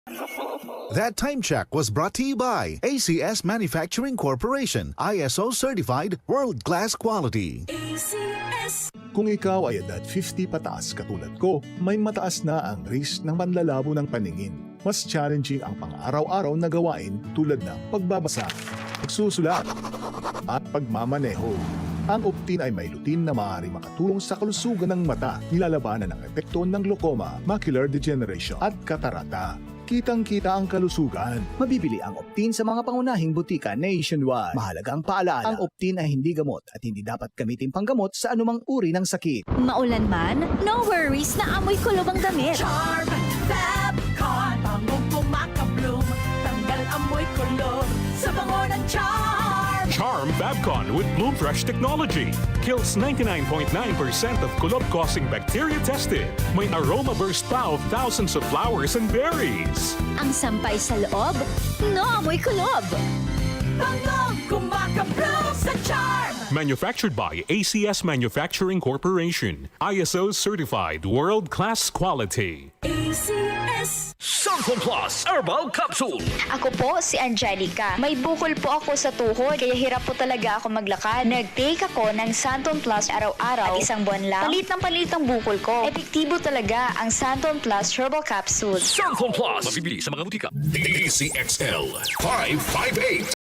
That time check was brought to you by ACS Manufacturing Corporation, ISO certified world-class quality. Kung ikaw ay edad 50 pataas katulad ko, may mataas na ang risk ng panlalabo ng paningin. Mas challenging ang pang-araw-araw na gawain tulad ng pagbabasa, pagsusulat, at pagmamaneho. Ang Optin ay may lutin na maaari makatulong sa kalusugan ng mata, nilalabanan ang epekto ng glaucoma, macular degeneration at katarata. Kitang-kita ang kalusugan. Mabibili ang Optin sa mga pangunahing butika nationwide. Mahalagang paalala, ang Optin ay hindi gamot at hindi dapat gamitin panggamot sa anumang uri ng sakit. Maulan man, no worries na amoy kulob ang damit. Charm Fabcon, bangong kumakabloom, tanggal amoy kulob sa bango ng Charm. Charm Fabcon with Bloom Fresh technology kills 99.9% of kulob-causing bacteria tested. May aroma burst pa of thousands of flowers and berries. Ang sampay sa loob, no amoy kulob. Bangong kumakabloom sa Charm. Manufactured by ACS Manufacturing Corporation. ISO certified world-class quality. ACS. Santon Plus Herbal Capsule. Ako po si Angelica. May bukol po ako sa tuhod, kaya hirap po talaga ako maglakad. Nag-take ako ng Santon Plus araw-araw at isang buwan lang. Palit ang bukol ko. Epektibo talaga ang Santon Plus Herbal Capsule. Santon Plus. Mabibili sa mga butika. DCXL 558.